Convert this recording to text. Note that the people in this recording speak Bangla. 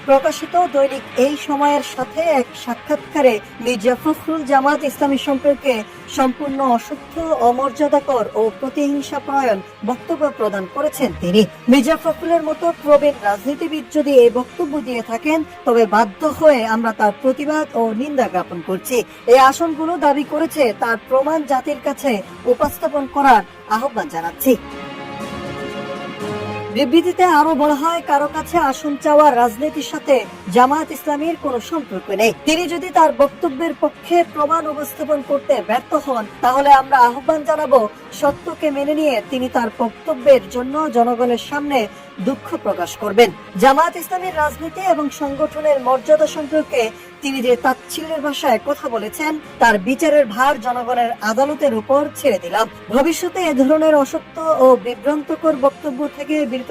প্রকাশিত দৈনিক এই সময়ের সাথে এক সাক্ষাৎকারে মির্জা ফখরুল জামাত ইসলামী সম্পর্কে সম্পূর্ণ অসত্য, অমর্যাদাকর ও প্রতিহিংসাপরায়ণ বক্তব্য প্রদান করেছেন তিনি। মির্জা ফখরুলের মতো প্রবীণ রাজনীতিবিদ যদি এই বক্তব্য দিয়ে থাকেন, তবে বাধ্য হয়ে আমরা তার প্রতিবাদ ও নিন্দা জ্ঞাপন করছি। এই আসনগুলো দাবি করেছে, তার প্রমাণ জাতির কাছে উপস্থাপন করার আহ্বান জানাচ্ছি। বিবৃতিতে আরো বলা হয়, কারো কাছে আসন চাওয়ার রাজনীতির সাথে জামায়াত ইসলামীর কোনো সম্পর্ক নেই। তিনি যদি তার বক্তব্যের পক্ষে প্রমাণ উপস্থাপন করতে ব্যর্থ হন, তাহলে আমরা আহ্বান জানাবো সত্যকে মেনে নিয়ে তিনি তার বক্তব্যের জন্য জনগণের সামনে দুঃখ প্রকাশ করবেন। জামায়াত ইসলামীর রাজনীতি এবং সংগঠনের মর্যাদা সম্পর্কে তিনি যে তাচ্ছিল্যের ভাষায় কথা বলেছেন, তার বিচারের ভার জনগণের আদালতের উপর ছেড়ে দিলাম। ভবিষ্যতে এ ধরনের অসত্য ও বিভ্রান্তকর বক্তব্য থেকে বিরত